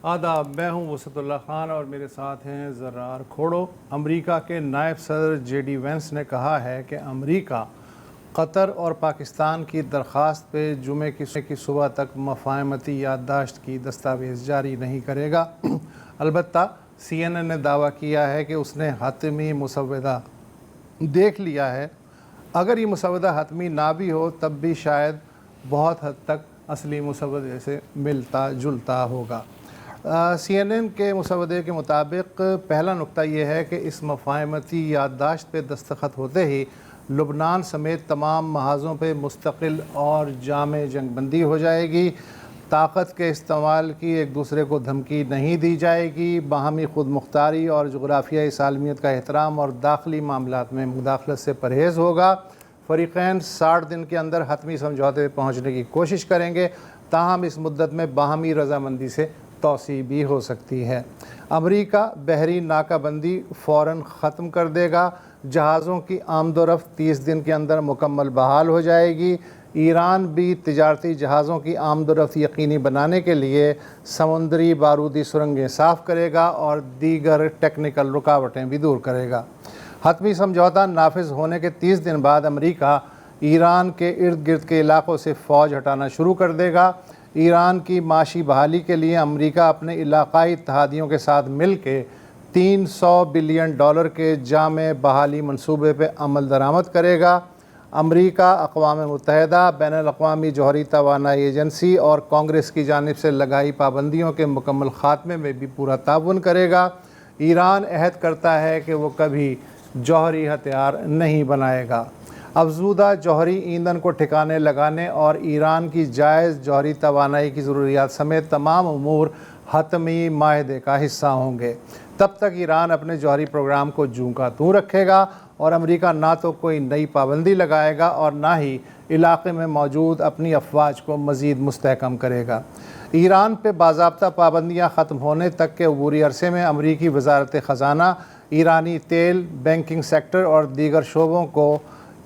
آداب، میں ہوں وسعت اللہ خان اور میرے ساتھ ہیں زرار کھوڑو۔ امریکہ کے نائب صدر جے ڈی وینس نے کہا ہے کہ امریکہ قطر اور پاکستان کی درخواست پہ جمعے کی صبح تک مفاہمتی یادداشت کی دستاویز جاری نہیں کرے گا۔ البتہ سی این این نے دعویٰ کیا ہے کہ اس نے حتمی مسودہ دیکھ لیا ہے۔ اگر یہ مسودہ حتمی نہ بھی ہو تب بھی شاید بہت حد تک اصلی مسودے سے ملتا جلتا ہوگا۔ سی این این کے مسودے کے مطابق پہلا نقطہ یہ ہے کہ اس مفاہمتی یادداشت پہ دستخط ہوتے ہی لبنان سمیت تمام محاذوں پہ مستقل اور جامع جنگ بندی ہو جائے گی، طاقت کے استعمال کی ایک دوسرے کو دھمکی نہیں دی جائے گی، باہمی خود مختاری اور جغرافیائی سالمیت کا احترام اور داخلی معاملات میں مداخلت سے پرہیز ہوگا۔ فریقین 60 دن کے اندر حتمی سمجھوتے پہ پہنچنے کی کوشش کریں گے، تاہم اس مدت میں باہمی رضامندی سے توسیع بھی ہو سکتی ہے۔ امریکہ بحری ناکہ بندی فوراً ختم کر دے گا، جہازوں کی آمد و رفت 30 دن کے اندر مکمل بحال ہو جائے گی۔ ایران بھی تجارتی جہازوں کی آمد و رفت یقینی بنانے کے لیے سمندری بارودی سرنگیں صاف کرے گا اور دیگر ٹیکنیکل رکاوٹیں بھی دور کرے گا۔ حتمی سمجھوتہ نافذ ہونے کے 30 دن بعد امریکہ ایران کے ارد گرد کے علاقوں سے فوج ہٹانا شروع کر دے گا۔ ایران کی معاشی بحالی کے لیے امریکہ اپنے علاقائی اتحادیوں کے ساتھ مل کے $300 بلین کے جامع بحالی منصوبے پہ عمل درآمد کرے گا۔ امریکہ اقوام متحدہ، بین الاقوامی جوہری توانائی ایجنسی اور کانگریس کی جانب سے لگائی پابندیوں کے مکمل خاتمے میں بھی پورا تعاون کرے گا۔ ایران عہد کرتا ہے کہ وہ کبھی جوہری ہتھیار نہیں بنائے گا۔ افزودہ جوہری ایندھن کو ٹھکانے لگانے اور ایران کی جائز جوہری توانائی کی ضروریات سمیت تمام امور حتمی معاہدے کا حصہ ہوں گے۔ تب تک ایران اپنے جوہری پروگرام کو جوں کا توں رکھے گا اور امریکہ نہ تو کوئی نئی پابندی لگائے گا اور نہ ہی علاقے میں موجود اپنی افواج کو مزید مستحکم کرے گا۔ ایران پہ باضابطہ پابندیاں ختم ہونے تک کے عبوری عرصے میں امریکی وزارت خزانہ ایرانی تیل، بینکنگ سیکٹر اور دیگر شعبوں کو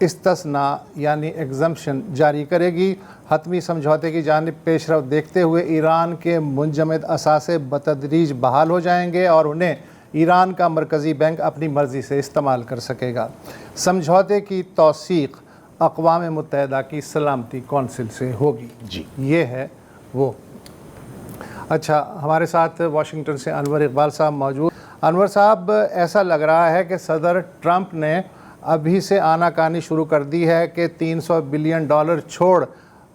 استثناء یعنی ایگزمپشن جاری کرے گی۔ حتمی سمجھوتے کی جانب پیش رفت دیکھتے ہوئے ایران کے منجمد اثاثے بتدریج بحال ہو جائیں گے اور انہیں ایران کا مرکزی بینک اپنی مرضی سے استعمال کر سکے گا۔ سمجھوتے کی توثیق اقوام متحدہ کی سلامتی کونسل سے ہوگی۔ یہ ہے وہ۔ اچھا، ہمارے ساتھ واشنگٹن سے انور اقبال صاحب موجود۔ انور صاحب، ایسا لگ رہا ہے کہ صدر ٹرمپ نے ابھی سے آناکانی شروع کر دی ہے کہ $300 بلین چھوڑ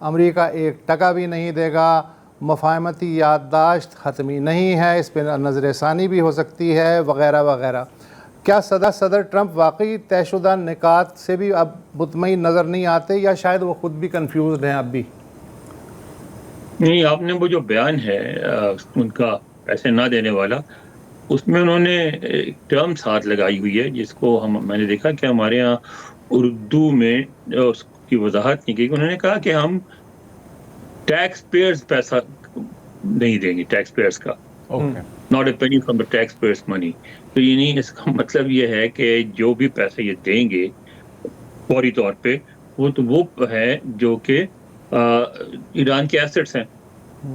امریکہ ایک ٹکا بھی نہیں دے گا، مفاہمتی یادداشت حتمی نہیں ہے، اس پہ نظر ثانی بھی ہو سکتی ہے وغیرہ وغیرہ۔ کیا صدر ٹرمپ واقعی طے شدہ نکات سے بھی اب مطمئن نظر نہیں آتے یا شاید وہ خود بھی کنفیوزڈ ہیں اب بھی؟ نہیں، آپ نے وہ جو بیان ہے ان کا پیسے نہ دینے والا، اس میں انہوں نے ایک ٹرم ساتھ لگائی ہوئی ہے جس کو میں نے دیکھا کہ ہمارے ہاں اردو میں اس کی وضاحت نہیں کی۔ انہوں نے کہا کہ ہم ٹیکس پیئرز پیسہ نہیں دیں گے، ٹیکس پیئرز کا، not a penny from the tax payers money. تو یعنی اس کا مطلب یہ ہے کہ جو بھی پیسے یہ دیں گے فوری طور پہ وہ تو وہ ہے جو کہ ایران کے ایسٹس ہیں،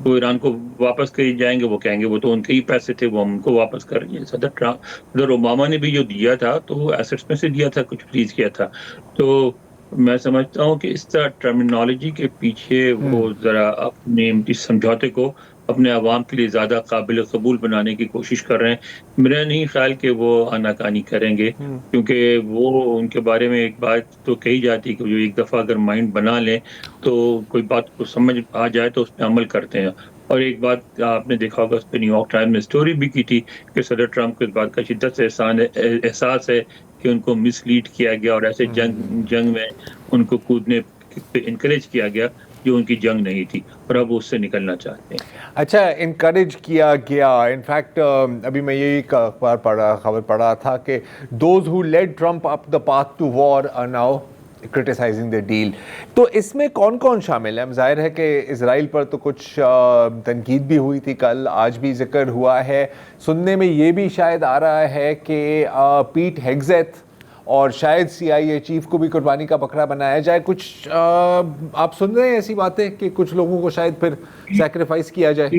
وہ ایران کو واپس کر جائیں گے۔ وہ کہیں گے وہ تو ان کے ہی پیسے تھے، وہ ہم کو واپس کر رہے ہیں۔ صدر اوباما نے بھی جو دیا تھا تو وہ ایسٹس میں سے دیا تھا، کچھ فریز کیا تھا۔ تو میں سمجھتا ہوں کہ اس طرح ٹرمینالوجی کے پیچھے وہ ذرا اپنے سمجھوتے کو اپنے عوام کے لیے زیادہ قابل قبول بنانے کی کوشش کر رہے ہیں۔ میرا نہیں خیال کہ وہ آناکانی کریں گے، کیونکہ وہ ان کے بارے میں ایک بات تو کہی جاتی ہے کہ جو ایک دفعہ اگر مائنڈ بنا لیں تو کوئی بات کو سمجھ آ جائے تو اس پہ عمل کرتے ہیں۔ اور ایک بات آپ نے دیکھا ہوگا، اس پہ نیو یارک ٹائمز نے اسٹوری بھی کی تھی کہ صدر ٹرمپ کو اس بات کا شدت سے احساس ہے کہ ان کو مس لیڈ کیا گیا اور ایسے جنگ میں ان کو کودنے پہ انکریج کیا گیا جو ان کی جنگ نہیں تھی، اور اب وہ اس سے نکلنا چاہتے ہیں۔ اچھا، انکریج کیا گیا۔ انفیکٹ ابھی میں یہی خبر پڑھ رہا تھا کہ those who lead Trump up the path to war are now criticising the deal. تو اس میں کون کون شامل ہے؟ ظاہر ہے کہ اسرائیل پر تو کچھ تنقید بھی ہوئی تھی کل، آج بھی ذکر ہوا ہے۔ سننے میں یہ بھی شاید آ رہا ہے کہ پیٹ ہیگزیت اور شاید سی آئی اے چیف کو بھی قربانی کا بکرا بنایا جائے۔ کچھ آپ سن رہے ہیں ایسی باتیں کہ کچھ لوگوں کو شاید پھر سیکریفائس کیا جائے؟